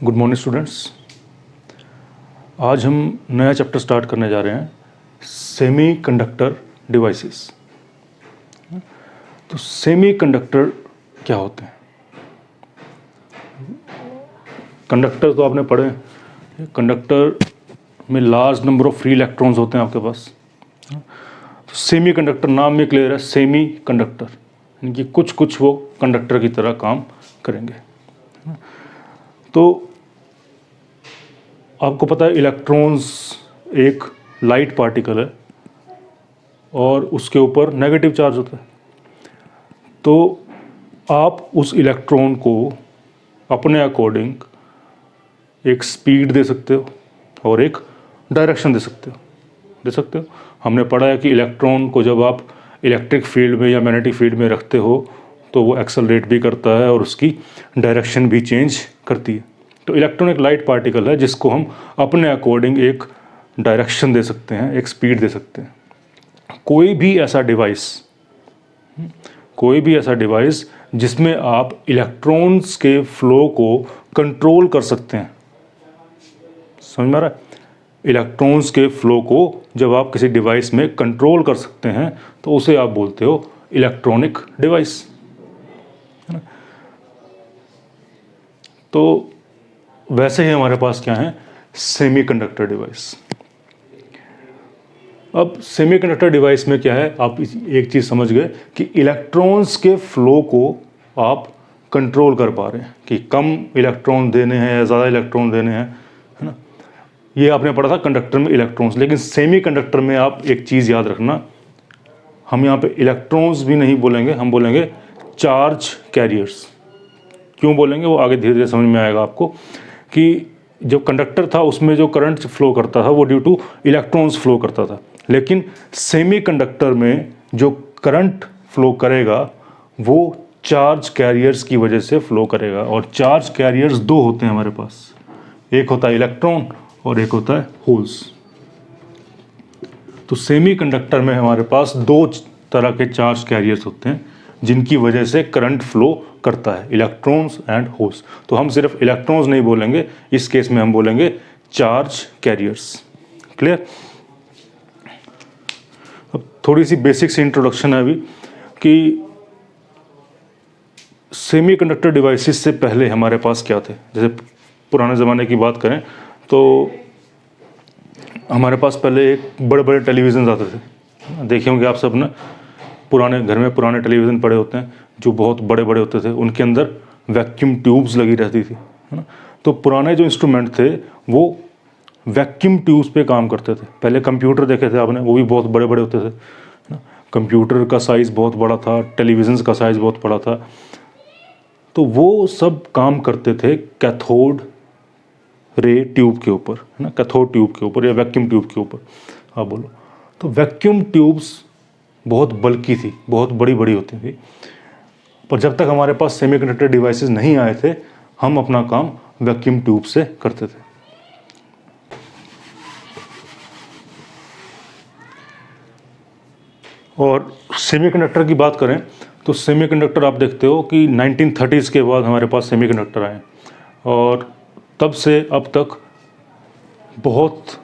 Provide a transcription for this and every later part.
Good morning students. आज हम नया चैप्टर स्टार्ट करने जा रहे हैं, सेमीकंडक्टर डिवाइसेस। तो सेमीकंडक्टर क्या होते हैं? कंडक्टर तो आपने पढ़े, कंडक्टर में large number of free electrons होते हैं आपके पास। तो सेमीकंडक्टर नाम में क्लियर है, सेमीकंडक्टर यानी कि कुछ कुछ वो कंडक्टर की तरह काम करेंगे। तो आपको पता है इलेक्ट्रॉन्स एक लाइट पार्टिकल है और उसके ऊपर नेगेटिव चार्ज होता है। तो आप उस इलेक्ट्रॉन को अपने अकॉर्डिंग एक स्पीड दे सकते हो और एक डायरेक्शन दे सकते हो। हमने पढ़ा है कि इलेक्ट्रॉन को जब आप इलेक्ट्रिक फील्ड में या मैग्नेटिक फील्ड में रखते हो तो वो एक्सेलरेट भी करता है और उसकी डायरेक्शन भी चेंज करती है। तो इलेक्ट्रॉन एक लाइट पार्टिकल है जिसको हम अपने अकॉर्डिंग एक डायरेक्शन दे सकते हैं, एक स्पीड दे सकते हैं। कोई भी ऐसा डिवाइस जिसमें आप इलेक्ट्रॉन्स के फ्लो को कंट्रोल कर सकते हैं, समझ में आ रहा है? इलेक्ट्रॉन्स के फ्लो को जब आप किसी डिवाइस में कंट्रोल कर सकते हैं तो उसे आप बोलते हो इलेक्ट्रॉनिक डिवाइस। तो वैसे ही हमारे पास क्या है, सेमीकंडक्टर डिवाइस। अब सेमीकंडक्टर डिवाइस में क्या है, आप एक चीज़ समझ गए कि इलेक्ट्रॉन्स के फ्लो को आप कंट्रोल कर पा रहे हैं कि कम इलेक्ट्रॉन देने हैं या ज़्यादा इलेक्ट्रॉन देने हैं, है ना। ये आपने पढ़ा था कंडक्टर में इलेक्ट्रॉन्स। लेकिन सेमीकंडक्टर में आप एक चीज़ याद रखना, हम यहाँ पे इलेक्ट्रॉन्स भी नहीं बोलेंगे, हम बोलेंगे चार्ज कैरियर्स। क्यों बोलेंगे वो आगे धीरे धीरे समझ में आएगा आपको कि जो कंडक्टर था उसमें जो करंट फ्लो करता था वो ड्यू टू इलेक्ट्रॉन्स फ्लो करता था, लेकिन सेमीकंडक्टर में जो करंट फ्लो करेगा वो चार्ज कैरियर्स की वजह से फ्लो करेगा। और चार्ज कैरियर्स दो होते हैं हमारे पास, एक होता है इलेक्ट्रॉन और एक होता है होल्स। तो सेमीकंडक्टर में हमारे पास दो तरह के चार्ज कैरियर्स होते हैं जिनकी वजह से करंट फ्लो करता है, इलेक्ट्रॉन्स एंड होल्स। तो हम सिर्फ इलेक्ट्रॉन्स नहीं बोलेंगे, इस केस में हम बोलेंगे चार्ज कैरियर्स। क्लियर? अब थोड़ी सी बेसिक सी इंट्रोडक्शन है अभी कि सेमीकंडक्टर डिवाइसेस से पहले हमारे पास क्या थे। जैसे पुराने ज़माने की बात करें तो हमारे पास पहले एक बड़े बड़े टेलीविज़न आते थे। देखे होंगे आप सब ना, पुराने घर में पुराने टेलीविज़न पड़े होते हैं जो बहुत बड़े बड़े होते थे, उनके अंदर वैक्यूम ट्यूब्स लगी रहती थी, है ना। तो पुराने जो इंस्ट्रूमेंट थे वो वैक्यूम ट्यूब्स पे काम करते थे। पहले कंप्यूटर देखे थे आपने, वो भी बहुत बड़े बड़े होते थे, है ना। कंप्यूटर का साइज़ बहुत बड़ा था, टेलीविज़न का साइज़ बहुत बड़ा था। तो वो सब काम करते थे कैथोड रे ट्यूब के ऊपर, है ना, कैथोड ट्यूब के ऊपर या वैक्यूम ट्यूब के ऊपर, आप बोलो। तो वैक्यूम ट्यूब्स बहुत बल्की थी, बहुत बड़ी बड़ी होती थी। पर जब तक हमारे पास सेमीकंडक्टर डिवाइसेस नहीं आए थे, हम अपना काम वैक्यूम ट्यूब से करते थे। और सेमीकंडक्टर की बात करें तो सेमीकंडक्टर आप देखते हो कि 1930s के बाद हमारे पास सेमीकंडक्टर आए और तब से अब तक बहुत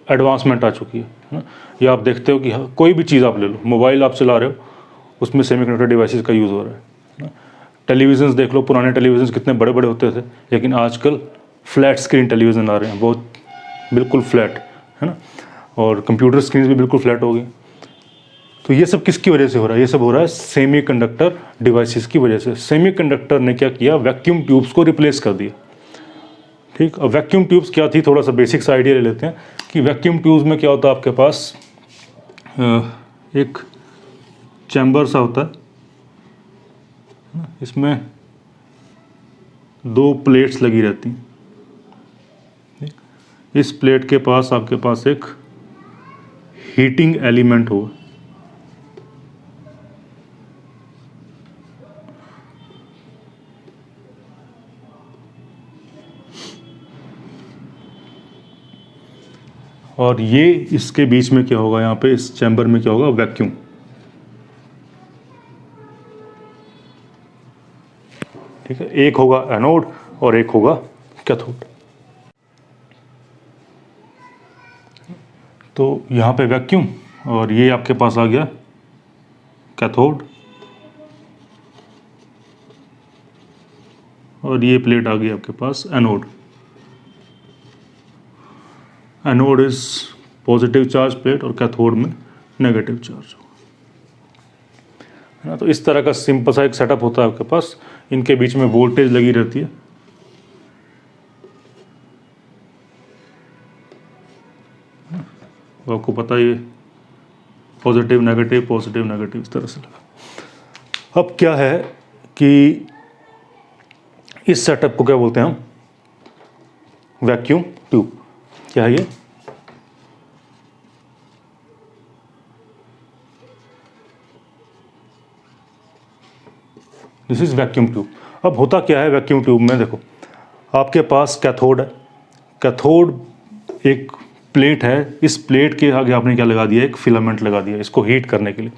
एडवांसमेंट आ चुकी है ना। ये आप देखते हो कि कोई भी चीज़ आप ले लो, मोबाइल आप चला रहे हो उसमें सेमीकंडक्टर डिवाइसेस का यूज़ हो रहा है। टेलीविज़न्स देख लो, पुराने टेलीविज़न्स कितने बड़े बड़े होते थे, लेकिन आजकल फ्लैट स्क्रीन टेलीविज़न आ रहे हैं, बहुत बिल्कुल फ्लैट, है ना। और कंप्यूटर स्क्रीन भी बिल्कुल फ्लैट हो गई। तो ये सब किसकी वजह से हो रहा है? ये सब हो रहा है सेमीकंडक्टर डिवाइसेस की वजह से। सेमीकंडक्टर ने क्या किया, वैक्यूम ट्यूब्स को रिप्लेस कर दिया। ठीक, अब वैक्यूम ट्यूब्स क्या थी, थोड़ा सा बेसिक सा आइडिया ले लेते हैं कि वैक्यूम ट्यूब्स में क्या होता है। आपके पास एक चैम्बर सा होता है, इसमें दो प्लेट्स लगी रहती हैं। इस प्लेट के पास आपके पास एक हीटिंग एलिमेंट होगा, और ये इसके बीच में क्या होगा, यहाँ पे इस चैम्बर में क्या होगा, वैक्यूम। ठीक है, एक होगा एनोड और एक होगा कैथोड। तो यहाँ पे वैक्यूम और ये आपके पास आ गया कैथोड और ये प्लेट आ गई आपके पास anode. Anode is positive charge plate और कैथोड में नेगेटिव चार्ज है ना। तो इस तरह का सिंपल सा एक सेटअप होता है आपके पास। इनके बीच में वोल्टेज लगी रहती है। वो आपको पता ही है, पॉजिटिव नेगेटिव इस तरह से लगा। अब क्या है कि इस सेटअप को क्या बोलते हैं हम, वैक्यूम ट्यूब। क्या है ये? This is vacuum tube. अब होता क्या है वैक्यूम ट्यूब में, देखो आपके पास कैथोड है। कैथोड एक प्लेट है, इस प्लेट के आगे आपने क्या लगा दिया, एक फिलामेंट लगा दिया इसको हीट करने के लिए।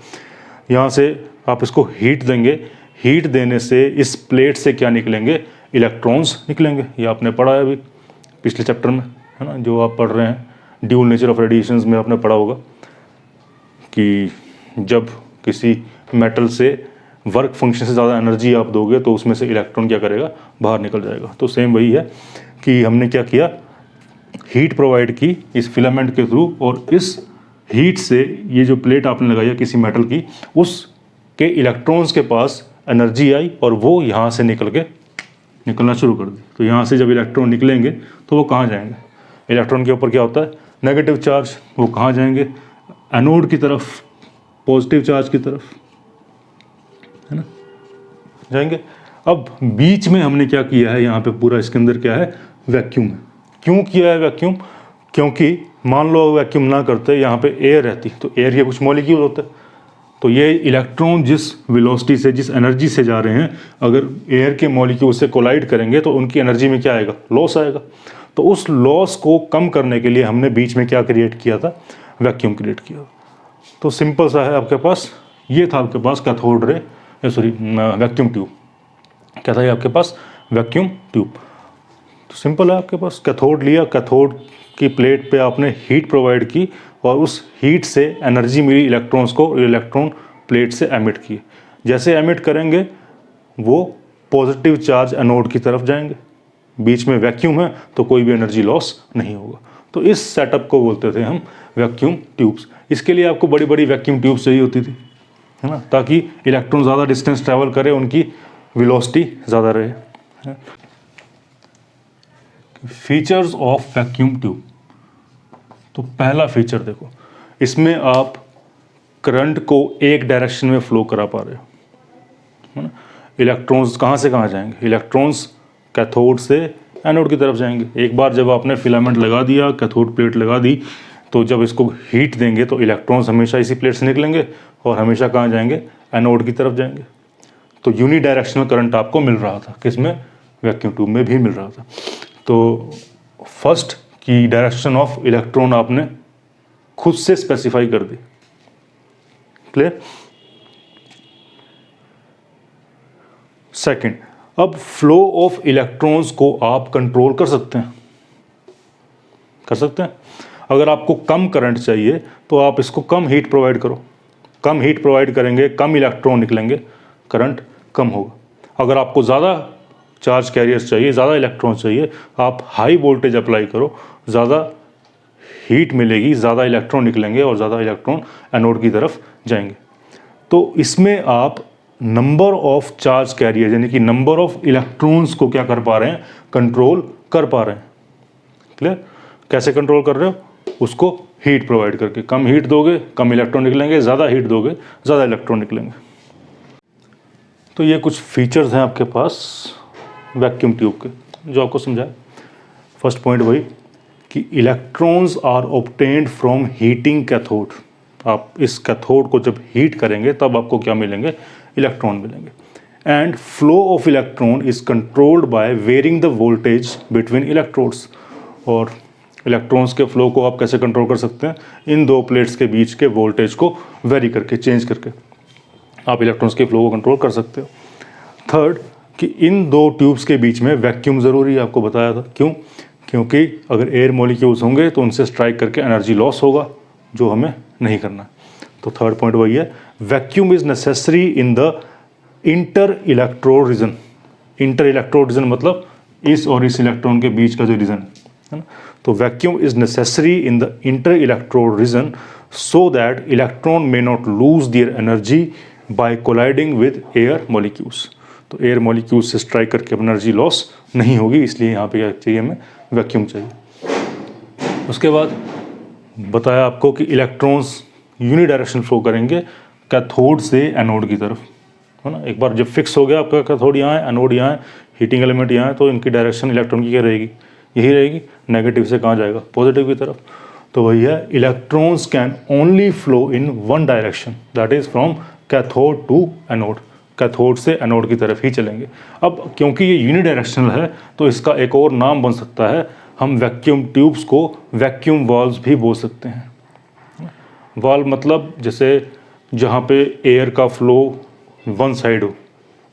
यहाँ से आप इसको हीट देंगे, हीट देने से इस प्लेट से क्या निकलेंगे, इलेक्ट्रॉन्स निकलेंगे। ये आपने पढ़ा है अभी पिछले चैप्टर में, है ना, जो आप पढ़ रहे हैं ड्यूल नेचर ऑफ रेडिएशंस में आपने पढ़ा होगा कि जब किसी मेटल से वर्क फंक्शन से ज़्यादा एनर्जी आप दोगे तो उसमें से इलेक्ट्रॉन क्या करेगा, बाहर निकल जाएगा। तो सेम वही है कि हमने क्या किया, हीट प्रोवाइड की इस फिलामेंट के थ्रू, और इस हीट से ये जो प्लेट आपने लगाई है किसी मेटल की, उसके इलेक्ट्रॉन्स के पास एनर्जी आई और वो यहाँ से निकलना शुरू कर दी। तो यहाँ से जब इलेक्ट्रॉन निकलेंगे तो वो कहाँ जाएंगे, इलेक्ट्रॉन के ऊपर क्या होता है, नेगेटिव चार्ज, वो कहाँ जाएंगे, एनोड की तरफ, पॉजिटिव चार्ज की तरफ, है ना, जाएंगे। अब बीच में हमने क्या किया है, यहाँ पे पूरा इसके अंदर क्या है, वैक्यूम है। क्यों किया है वैक्यूम, क्योंकि मान लो वैक्यूम ना करते, यहाँ पे एयर रहती, तो एयर के कुछ मॉलिक्यूल होते हैं, तो ये इलेक्ट्रॉन जिस वेलोसिटी से, जिस एनर्जी से जा रहे हैं, अगर एयर के मॉलिक्यूल से कोलाइड करेंगे तो उनकी एनर्जी में क्या आएगा, लॉस आएगा। तो उस लॉस को कम करने के लिए हमने बीच में क्या क्रिएट किया था, वैक्यूम क्रिएट किया। तो सिंपल सा है आपके पास, ये था आपके पास cathode ray, sorry vacuum tube. क्या था ये आपके पास, वैक्यूम ट्यूब। तो सिंपल है आपके पास, कैथोड लिया, कैथोड की प्लेट पे आपने हीट प्रोवाइड की और उस हीट से एनर्जी मिली इलेक्ट्रॉन्स को, इलेक्ट्रॉन प्लेट से एमिट किए। जैसे एमिट करेंगे वो पॉजिटिव चार्ज एनोड की तरफ जाएंगे, बीच में वैक्यूम है तो कोई भी एनर्जी लॉस नहीं होगा। तो इस सेटअप को बोलते थे हम वैक्यूम ट्यूब्स। इसके लिए आपको बड़ी बड़ी वैक्यूम ट्यूब्स चाहिए होती थी, है ना, ताकि इलेक्ट्रॉन ज़्यादा डिस्टेंस ट्रैवल करे, उनकी वेलोसिटी ज़्यादा रहे। Features of vacuum tube. तो पहला फीचर देखो, इसमें आप करंट को एक डायरेक्शन में फ्लो करा पा रहे हो, है ना। इलेक्ट्रॉन्स कहाँ से कहाँ जाएंगे, इलेक्ट्रॉन्स कैथोड से एनोड की तरफ जाएंगे। एक बार जब आपने फिलामेंट लगा दिया, कैथोड प्लेट लगा दी, तो जब इसको हीट देंगे तो इलेक्ट्रॉन्स हमेशा इसी प्लेट से निकलेंगे और हमेशा कहाँ जाएंगे, एनोड की तरफ जाएंगे। तो यूनी डायरेक्शनल करंट आपको मिल रहा था, किसमें, वैक्यूम ट्यूब में भी मिल रहा था। तो फर्स्ट की डायरेक्शन ऑफ इलेक्ट्रॉन आपने खुद से स्पेसिफाई कर दी, क्लियर। सेकंड, अब फ्लो ऑफ इलेक्ट्रॉन्स को आप कंट्रोल कर सकते हैं, अगर आपको कम करंट चाहिए तो आप इसको कम हीट प्रोवाइड करो, कम हीट प्रोवाइड करेंगे, कम इलेक्ट्रॉन निकलेंगे, करंट कम होगा। अगर आपको ज़्यादा चार्ज कैरियर्स चाहिए, ज़्यादा इलेक्ट्रॉन चाहिए, आप हाई वोल्टेज अप्लाई करो, ज़्यादा हीट मिलेगी, ज़्यादा इलेक्ट्रॉन निकलेंगे और ज़्यादा इलेक्ट्रॉन एनोड की तरफ जाएंगे। तो इसमें आप नंबर ऑफ चार्ज कैरियर यानी कि नंबर ऑफ इलेक्ट्रॉन्स को क्या कर पा रहे हैं, कंट्रोल कर पा रहे हैं, क्लियर। कैसे कंट्रोल कर रहे हो, उसको हीट प्रोवाइड करके, कम हीट दोगे कम इलेक्ट्रॉन निकलेंगे, ज़्यादा हीट दोगे ज़्यादा इलेक्ट्रॉन निकलेंगे। तो ये कुछ फीचर्स हैं आपके पास वैक्यूम ट्यूब के जो आपको समझाए। फर्स्ट पॉइंट वही कि electrons are obtained from heating cathode. आप इस कैथोड को जब हीट करेंगे तब आपको क्या मिलेंगे, इलेक्ट्रॉन मिलेंगे। And flow of electron is controlled by varying the voltage between electrodes. और इलेक्ट्रॉन्स के फ्लो को आप कैसे कंट्रोल कर सकते हैं, इन दो प्लेट्स के बीच के वोल्टेज को वेरी करके, चेंज करके आप इलेक्ट्रॉन्स के फ्लो को कंट्रोल कर सकते हो। थर्ड, कि इन दो ट्यूब्स के बीच में वैक्यूम ज़रूरी है, आपको बताया था। क्यों? क्योंकि अगर एयर मॉलिक्यूल्स होंगे तो उनसे स्ट्राइक करके एनर्जी लॉस होगा, जो हमें नहीं करना। तो थर्ड पॉइंट वही है, vacuum is necessary in the inter electrode region. Inter electrode region मतलब इस और इस इलेक्ट्रॉन के बीच का जो रीजन है ना, तो vacuum is necessary in the inter electrode region so that electron may not lose their energy by colliding with air molecules. तो एयर मॉलिक्यूल्स से स्ट्राइक करके एनर्जी लॉस नहीं होगी, इसलिए यहाँ पे क्या चाहिए, हमें वैक्यूम चाहिए। उसके बाद बताया आपको कि इलेक्ट्रॉन्स यूनिडायरेक्शनल फ्लो करेंगे कैथोड से एनोड की तरफ, है ना। एक बार जब फिक्स हो गया आपका कैथोड यहाँ है, एनोड यहाँ है, हीटिंग एलिमेंट यहाँ है, तो इनकी डायरेक्शन इलेक्ट्रॉन की क्या रहेगी, यही रहेगी। नेगेटिव से कहाँ जाएगा, पॉजिटिव की तरफ। तो वही है, electrons can only flow in one direction, that is from cathode to anode. Cathode से एनोड की तरफ ही चलेंगे। अब क्योंकि ये यूनिडायरेक्शनल है तो इसका एक और नाम बन सकता है, हम वैक्यूम ट्यूब्स को वैक्यूम वाल्व्स भी बोल सकते हैं। वाल्व मतलब जैसे जहाँ पे एयर का फ्लो वन साइड हो,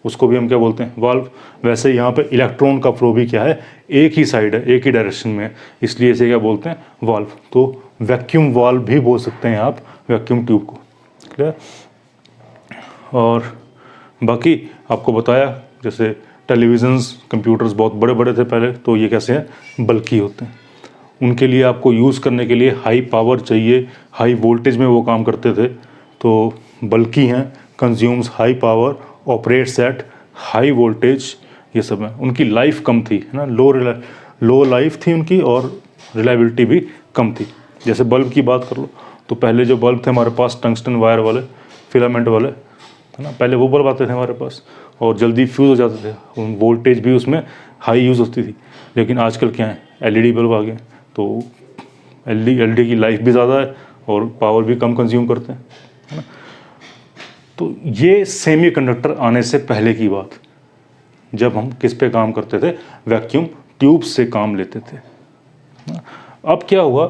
उसको भी हम क्या बोलते हैं, वाल्व। वैसे यहाँ पे इलेक्ट्रॉन का फ्लो भी क्या है, एक ही साइड है, एक ही डायरेक्शन में है, इसलिए इसे क्या बोलते हैं, वाल्व। तो वैक्यूम वाल्व भी बोल सकते हैं आप वैक्यूम ट्यूब को। क्लियर? और बाकी आपको बताया जैसे टेलीविज़न्स, कंप्यूटर्स बहुत बड़े बड़े थे पहले, तो ये कैसे हैं, बल्कि होते हैं। उनके लिए आपको यूज़ करने के लिए हाई पावर चाहिए, हाई वोल्टेज में वो काम करते थे, तो बल्कि हैं, consumes high power, operates at high voltage, ये सब है। उनकी लाइफ कम थी, है ना, लो लाइफ थी उनकी, और रिलायबिलिटी भी कम थी। जैसे बल्ब की बात कर लो, तो पहले जो बल्ब थे हमारे पास टंगस्टन वायर वाले, फिलामेंट वाले, है ना, पहले वो बल्ब आते थे हमारे पास, और जल्दी फ्यूज़ हो जाते थे, वोल्टेज भी उसमें हाई यूज़ होती थी। लेकिन आजकल क्या है, एलईडी बल्ब आ गए, तो एलईडी की लाइफ भी ज़्यादा है और पावर भी कम कंज्यूम करते हैं, है ना। तो ये सेमीकंडक्टर आने से पहले की बात, जब हम किस पे काम करते थे, वैक्यूम ट्यूब से काम लेते थे। अब क्या हुआ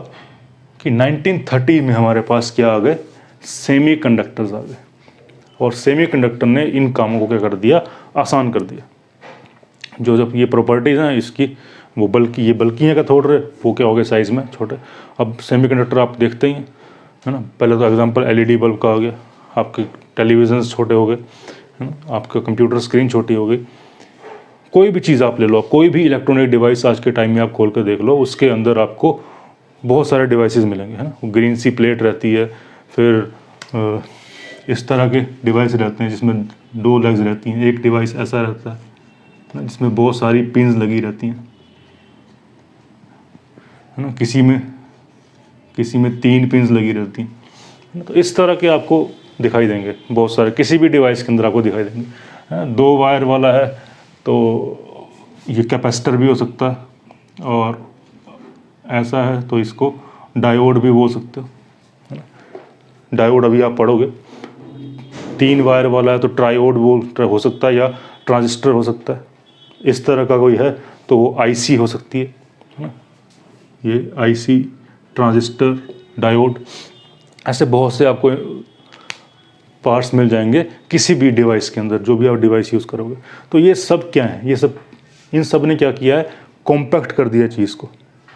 कि 1930 में हमारे पास क्या आ गए, सेमीकंडक्टर्स आ गए, और सेमीकंडक्टर ने इन कामों को क्या कर दिया, आसान कर दिया। जो जब ये प्रॉपर्टीज़ हैं इसकी, वो बल्कि ये बल्कि हैं कैथोड रे, वो क्या हो गए साइज़ में छोटे। अब सेमीकंडक्टर आप देखते ही हैं, है ना। पहले तो एग्जांपल एलईडी बल्ब का आ गया, आपके टेलीविज़न छोटे हो गए, है ना, आपका कंप्यूटर स्क्रीन छोटी हो गई। कोई भी चीज़ आप ले लो, कोई भी इलेक्ट्रॉनिक डिवाइस आज के टाइम में आप खोल कर देख लो, उसके अंदर आपको बहुत सारे डिवाइसेस मिलेंगे, है ना। ग्रीन सी प्लेट रहती है, फिर इस तरह के डिवाइस रहते हैं जिसमें दो लेग्स रहती हैं, एक डिवाइस ऐसा रहता है जिसमें बहुत सारी पिन्स लगी रहती हैं, है ना, किसी में 3 पिन्स लगी रहती हैं। तो इस तरह के आपको दिखाई देंगे बहुत सारे, किसी भी डिवाइस के अंदर आपको दिखाई देंगे। 2 वायर वाला है तो ये कैपेसिटर भी हो सकता है, और ऐसा है तो इसको डायोड भी बोल सकते हो, है ना। डायोड अभी आप पढ़ोगे। 3 वायर वाला है तो ट्रायोड हो सकता है, या ट्रांजिस्टर हो सकता है। इस तरह का कोई है तो वो आईसी हो सकती है ना। ये आईसी, ट्रांजिस्टर, डायोड, ऐसे बहुत से आपको पार्ट्स मिल जाएंगे किसी भी डिवाइस के अंदर, जो भी आप डिवाइस यूज़ करोगे। तो ये सब क्या है, ये सब, इन सब ने क्या किया है, कॉम्पैक्ट कर दिया चीज़ को,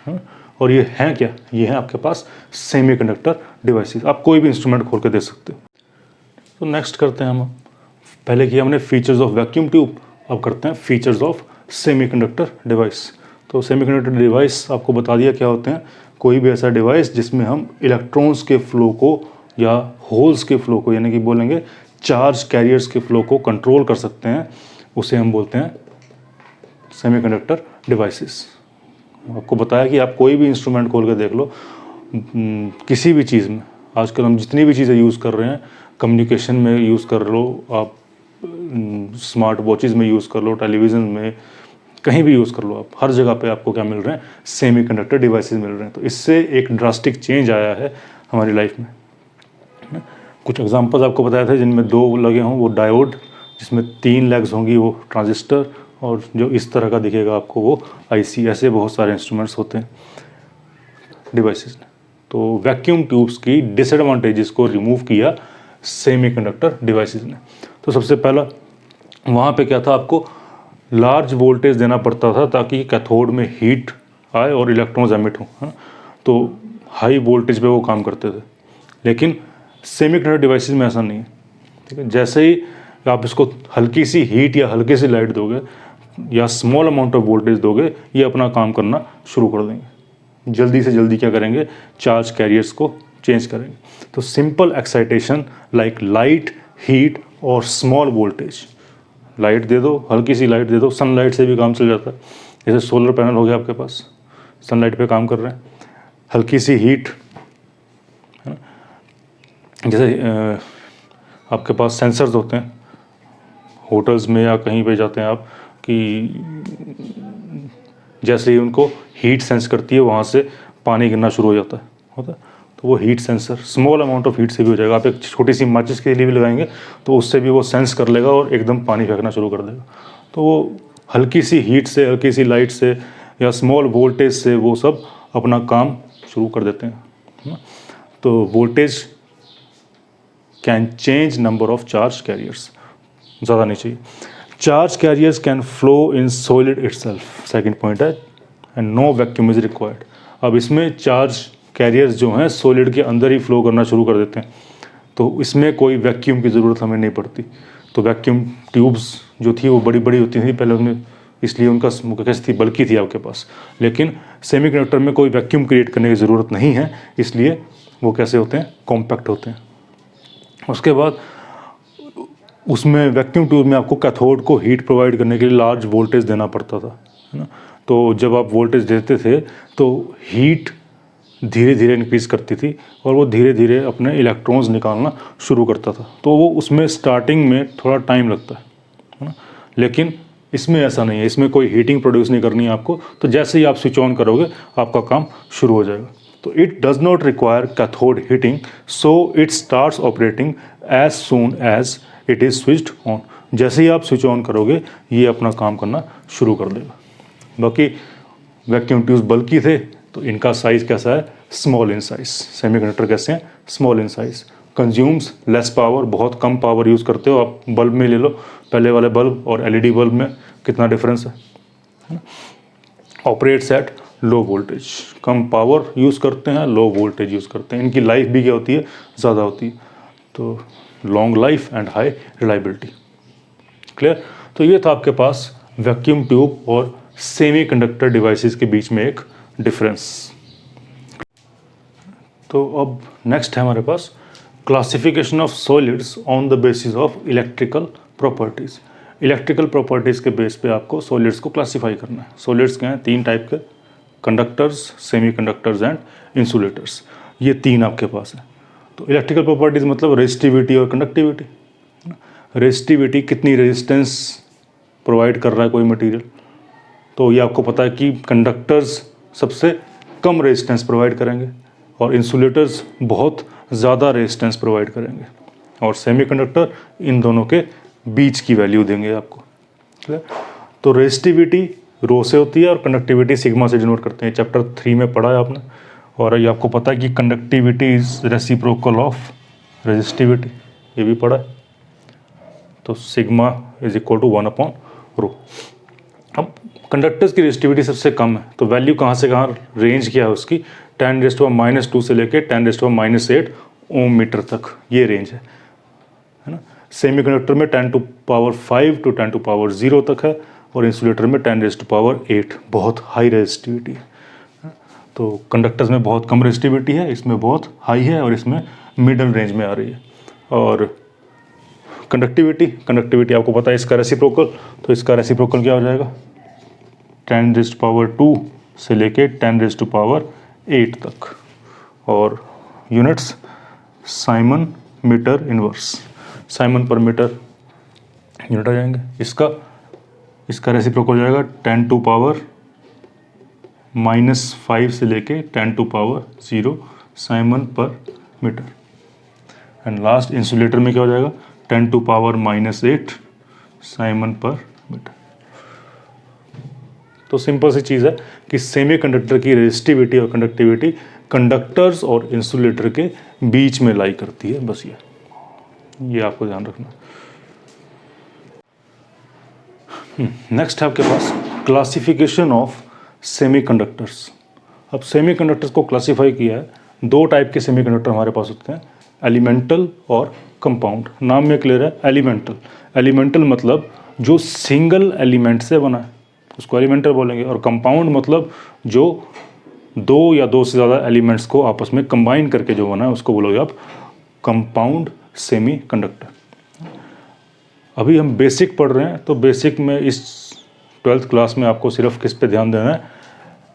है? और ये हैं क्या, ये हैं आपके पास सेमीकंडक्टर डिवाइसेस। आप कोई भी इंस्ट्रूमेंट खोल के दे सकते हो। तो नेक्स्ट करते हैं हम, पहले किया हमने फीचर्स ऑफ वैक्यूम ट्यूब, अब करते हैं फीचर्स ऑफ सेमीकंडक्टर डिवाइस। तो सेमीकंडक्टर डिवाइस आपको बता दिया क्या होते हैं, कोई भी ऐसा डिवाइस जिसमें हम इलेक्ट्रॉन्स के फ्लो को या होल्स के फ्लो को, यानी कि बोलेंगे चार्ज कैरियर्स के फ्लो को कंट्रोल कर सकते हैं, उसे हम बोलते हैं सेमीकंडक्टर डिवाइसेस। आपको बताया कि आप कोई भी इंस्ट्रूमेंट खोल के देख लो, किसी भी चीज़ में, आजकल हम जितनी भी चीज़ें यूज़ कर रहे हैं, कम्युनिकेशन में यूज़ कर लो आप, स्मार्ट वॉचेज़ में यूज़ कर लो, टेलीविज़न में, कहीं भी यूज़ कर लो आप, हर जगह पे आपको क्या मिल रहे हैं, सेमीकंडक्टर डिवाइसेस मिल रहे हैं। तो इससे एक ड्रास्टिक चेंज आया है हमारी लाइफ में। कुछ एग्जांपल्स आपको बताया था जिनमें 2 लगे हों, वो डायोड, जिसमें 3 लेग्स होंगी वो ट्रांजिस्टर, और जो इस तरह का दिखेगा आपको वो आईसी। ऐसे बहुत सारे इंस्ट्रूमेंट्स होते हैं डिवाइसेस ने। तो वैक्यूम ट्यूब्स की डिसएडवांटेजेस को रिमूव किया सेमीकंडक्टर डिवाइसेस ने। तो सबसे पहला वहाँ पे क्या था, आपको लार्ज वोल्टेज देना पड़ता था ताकि कैथोड में हीट आए और इलेक्ट्रॉन्स एमिट हो, है ना। तो हाई वोल्टेज पे वो काम करते थे, लेकिन सेमीकंडक्टर डिवाइसेस में ऐसा नहीं है, ठीक है। जैसे ही आप इसको हल्की सी हीट या हल्की सी लाइट दोगे या स्मॉल अमाउंट ऑफ वोल्टेज दोगे, ये अपना काम करना शुरू कर देंगे। जल्दी से जल्दी क्या करेंगे, चार्ज कैरियर्स को चेंज करेंगे। तो simple excitation like light, heat और स्मॉल वोल्टेज, लाइट दे दो, हल्की सी लाइट दे दो, सनलाइट से भी काम चल जाता है। जैसे सोलर पैनल हो गया आपके पास, सनलाइट पे काम कर रहे हैं, हल्की सी हीट, है ना। जैसे आपके पास सेंसर्स होते हैं होटल्स में या कहीं पे जाते हैं आप, कि जैसे ही उनको हीट सेंस करती है वहाँ से पानी गिरना शुरू हो जाता है, होता है। तो वो heat sensor small amount of heat से भी हो जाएगा। आप एक छोटी सी माचिस के लिए भी लगाएंगे तो उससे भी वो सेंस कर लेगा और एकदम पानी फेंकना शुरू कर देगा। तो वो हल्की सी हीट से, हल्की सी लाइट से या स्मॉल वोल्टेज से वो सब अपना काम शुरू कर देते हैं, है ना। तो voltage can change number of charge carriers, ज़्यादा नहीं चाहिए। Charge carriers can flow in solid itself, second point है, and no vacuum is required. अब इसमें चार्ज कैरियर्स जो हैं सॉलिड के अंदर ही फ्लो करना शुरू कर देते हैं, तो इसमें कोई वैक्यूम की ज़रूरत हमें नहीं पड़ती। तो वैक्यूम ट्यूब्स जो थी वो बड़ी बड़ी होती थी पहले उनमें, इसलिए उनका कैसे थी, बल्कि थी आपके पास। लेकिन सेमीकंडक्टर में कोई वैक्यूम क्रिएट करने की ज़रूरत नहीं है, इसलिए वो कैसे होते हैं, कॉम्पैक्ट होते हैं। उसके बाद उसमें वैक्यूम ट्यूब में आपको कैथोड को हीट प्रोवाइड करने के लिए लार्ज वोल्टेज देना पड़ता था, है ना। तो जब आप वोल्टेज देते थे तो हीट धीरे धीरे इंक्रीज़ करती थी और वो धीरे धीरे अपने इलेक्ट्रॉन्स निकालना शुरू करता था। तो वो उसमें स्टार्टिंग में थोड़ा टाइम लगता है ना। लेकिन इसमें ऐसा नहीं है, इसमें कोई हीटिंग प्रोड्यूस नहीं करनी है आपको। तो जैसे ही आप स्विच ऑन करोगे आपका काम शुरू हो जाएगा। तो it does not require cathode heating, so it starts operating as soon as it is switched on. जैसे ही आप स्विच ऑन करोगे ये अपना काम करना शुरू कर देगा। बाकी वैक्यूम ट्यूब्स बल्कि थे तो इनका साइज़ कैसा है, स्मॉल इन साइज। सेमीकंडक्टर कैसे हैं, small in size. Consumes less power, बहुत कम पावर यूज़ करते हो आप। बल्ब में ले लो, पहले वाले बल्ब और एलईडी बल्ब में कितना डिफरेंस है। Operates at low voltage, come power use करते हैं, लो वोल्टेज यूज़ करते हैं। इनकी लाइफ भी क्या होती है, ज़्यादा होती है। तो long life and high reliability. Clear. तो ये था आपके पास वैक्यूम ट्यूब और सेमीकंडक्टर डिवाइसेस के बीच में एक डिफरेंस। तो अब नेक्स्ट है हमारे पास classification of solids on the basis of electrical properties. Electrical properties के बेस पे आपको सॉलिड्स को क्लासीफाई करना है। सॉलिड्स क्या हैं, तीन टाइप के, कंडक्टर्स, सेमीकंडक्टर्स एंड इंसुलेटर्स। ये तीन आपके पास हैं। तो इलेक्ट्रिकल प्रॉपर्टीज़ मतलब रेजिस्टिविटी और कंडक्टिविटी। रेजिस्टिविटी, कितनी रेजिस्टेंस प्रोवाइड कर रहा है कोई मटेरियल। तो ये आपको पता है कि कंडक्टर्स सबसे कम रेजिस्टेंस प्रोवाइड करेंगे और इंसुलेटर्स बहुत ज़्यादा रेजिस्टेंस प्रोवाइड करेंगे, और सेमीकंडक्टर इन दोनों के बीच की वैल्यू देंगे आपको। तो रेजिस्टिविटी रो से होती है और कंडक्टिविटी सिग्मा से डिनोट करते हैं। चैप्टर 3 में पढ़ा है आपने। और ये आपको पता है कि conductivity is reciprocal of resistivity, ये भी पढ़ा है। तो सिग्मा इज इक्वल टू 1/रो। अब कंडक्टर्स की रेजिस्टिविटी सबसे कम है, तो वैल्यू कहाँ से कहाँ, रेंज क्या है उसकी, 10⁻² से लेके 10⁻8 ओम मीटर तक ये रेंज है ना। सेमीकंडक्टर में 10⁵ टू 10⁻0 तक है, और इंसुलेटर में 10⁸ बहुत हाई रेजिस्टिविटी है। तो कंडक्टर्स में बहुत कम रेजिस्टिविटी है, इसमें बहुत हाई है, और इसमें मिडल रेंज में आ रही है। और कंडक्टिविटी आपको पता है इसका रेसिप्रोकल, तो इसका रेसिप्रोकल क्या हो जाएगा, 10⁻² से लेके 10⁸ तक। और units siemens metre inverse, siemens per metre unit आ जाएंगे। इसका रेसिप्रोकल हो जाएगा 10⁻⁻5 से लेके 10⁻0 Simon per metre. And last insulator में क्या हो जाएगा, 10⁻⁻8 साइमन पर मीटर। तो सिंपल सी चीज़ है कि सेमीकंडक्टर की रेजिस्टिविटी और कंडक्टिविटी कंडक्टर्स और इंसुलेटर के बीच में लाई करती है, बस ये आपको ध्यान रखना। नेक्स्ट है आपके पास क्लासिफिकेशन ऑफ सेमीकंडक्टर्स। अब सेमीकंडक्टर्स को क्लासिफाई किया है, दो टाइप के सेमीकंडक्टर हमारे पास होते हैं, एलिमेंटल और कंपाउंड। नाम में क्लियर है, एलिमेंटल। एलिमेंटल मतलब जो सिंगल एलिमेंट से बना है उसको एलिमेंटल बोलेंगे, और कंपाउंड मतलब जो दो या दो से ज़्यादा एलिमेंट्स को आपस में कंबाइन करके जो बना है उसको बोलोगे आप कंपाउंड सेमीकंडक्टर। अभी हम बेसिक पढ़ रहे हैं, तो बेसिक में इस 12th क्लास में आपको सिर्फ किस पे ध्यान देना है,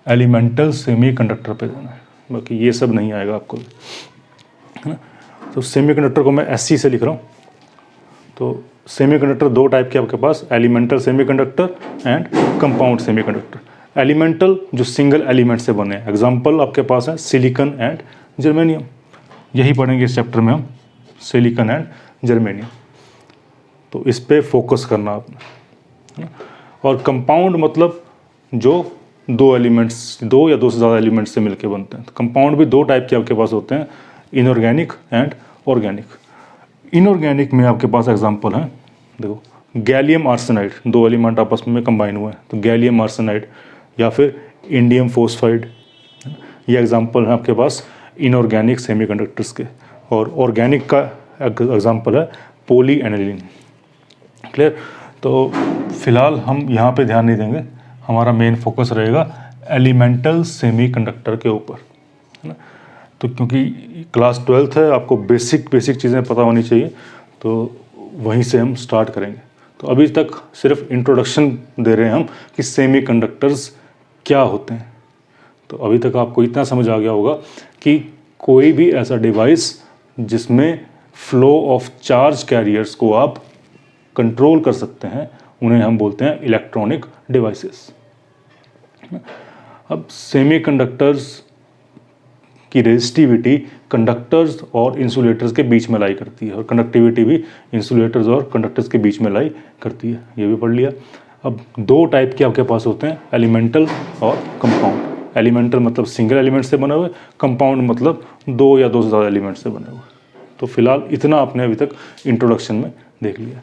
एलिमेंटल सेमीकंडक्टर पे देना है, बाकी ये सब नहीं आएगा आपको, है ना। तो सेमीकंडक्टर को मैं एससी से लिख रहा हूँ। तो सेमीकंडक्टर दो टाइप के आपके पास, elemental semiconductor and compound semiconductor. Elemental जो सिंगल एलिमेंट से बने, एग्जांपल आपके पास है सिलिकॉन एंड जर्मेनियम, यही पढ़ेंगे इस चैप्टर में हम, सिलिकॉन एंड जर्मेनियम। तो इस पे फोकस करना आपने, है ना। और कंपाउंड मतलब जो दो एलिमेंट्स, दो या दो से ज़्यादा एलिमेंट्स से मिलके बनते हैं। तो कंपाउंड भी दो टाइप के आपके पास होते हैं, इनऑर्गेनिक एंड ऑर्गेनिक। इनऑर्गेनिक में आपके पास एग्जांपल हैं, देखो गैलियम आर्सेनाइड, दो एलिमेंट आपस में कंबाइन हुए हैं तो गैलियम आर्सेनाइड, या फिर इंडियम फोस्फाइड, ये एग्जांपल हैं आपके पास इनऑर्गेनिक सेमीकंडक्टर्स के। और ऑर्गेनिक का एग्जांपल है पॉली एनिलीन। क्लियर। तो फिलहाल हम यहाँ पे ध्यान नहीं देंगे, हमारा मेन फोकस रहेगा एलिमेंटल सेमीकंडक्टर के ऊपर, है ना। तो क्योंकि क्लास 12th है, आपको बेसिक चीज़ें पता होनी चाहिए, तो वहीं से हम स्टार्ट करेंगे। तो अभी तक सिर्फ इंट्रोडक्शन दे रहे हैं हम कि सेमीकंडक्टर्स क्या होते हैं। तो अभी तक आपको इतना समझ आ गया होगा कि कोई भी ऐसा डिवाइस जिसमें फ्लो ऑफ चार्ज कैरियर्स को आप कंट्रोल कर सकते हैं, उन्हें हम बोलते हैं इलेक्ट्रॉनिक डिवाइसेस। अब सेमीकंडक्टर्स की रेजिस्टिविटी कंडक्टर्स और इंसुलेटर्स के बीच में लाई करती है, और कंडक्टिविटी भी इंसुलेटर्स और कंडक्टर्स के बीच में लाई करती है, ये भी पढ़ लिया। अब दो टाइप के आपके पास होते हैं, एलिमेंटल और कंपाउंड। एलिमेंटल मतलब सिंगल एलिमेंट से बने हुए, कंपाउंड मतलब दो या दो से ज़्यादा एलिमेंट से बने हुए। तो फिलहाल इतना आपने अभी तक इंट्रोडक्शन में देख लिया।